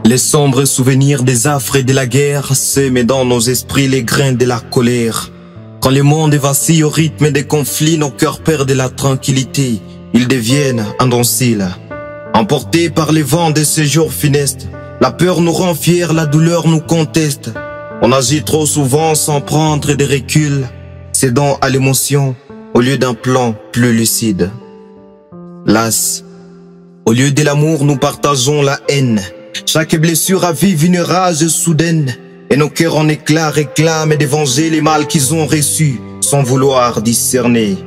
Les sombres souvenirs des affres et de la guerre sèment dans nos esprits les grains de la colère. Quand le monde vacille au rythme des conflits, nos cœurs perdent la tranquillité. Ils deviennent indociles. Emportés par les vents de ces jours funestes, la peur nous rend fiers, la douleur nous conteste. On agit trop souvent sans prendre de recul, cédant à l'émotion au lieu d'un plan plus lucide. Las, au lieu de l'amour, nous partageons la haine. Chaque blessure ravive une rage soudaine, et nos cœurs en éclats réclament de venger les mal qu'ils ont reçus, sans vouloir discerner.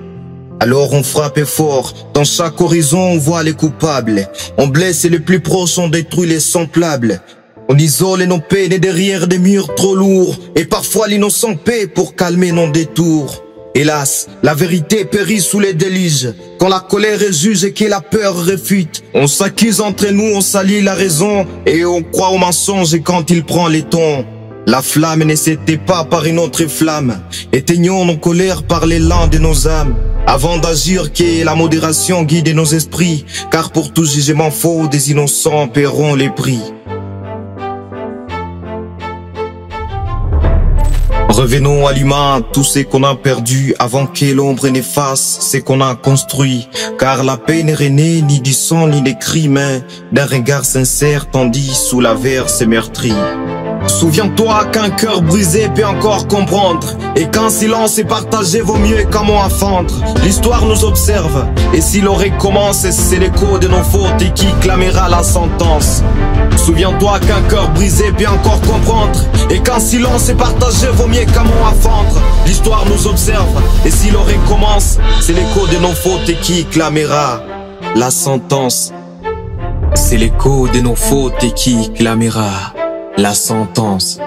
Alors on frappe fort, dans chaque horizon on voit les coupables. On blesse les plus proches, on détruit les semblables. On isole nos peines derrière des murs trop lourds, et parfois l'innocent paie pour calmer nos détours. Hélas, la vérité périt sous les déluges. Quand la colère juge et que la peur réfute, on s'accuse entre nous, on salit la raison, et on croit au mensonge quand il prend les tons. La flamme ne s'éteint pas par une autre flamme. Éteignons nos colères par l'élan de nos âmes, avant d'agir que la modération guide nos esprits, car pour tout jugement faux, des innocents paieront les prix. Revenons à l'humain, tout ce qu'on a perdu avant que l'ombre n'efface ce qu'on a construit. Car la paix n'est née ni du sang ni des cris, mais d'un regard sincère tandis sous l'averse meurtrie. Souviens-toi qu'un cœur brisé peut encore comprendre, et qu'un silence est partagé vaut mieux qu'un mot à fendre. L'histoire nous observe, et si l'on recommence, c'est l'écho de nos fautes qui clamera la sentence. Souviens-toi qu'un cœur brisé peut encore comprendre, et qu'un silence est partagé vaut mieux qu'un mot à fendre. L'histoire nous observe, et si l'on recommence, c'est l'écho de nos fautes qui clamera la sentence. C'est l'écho de nos fautes qui clamera la sentence.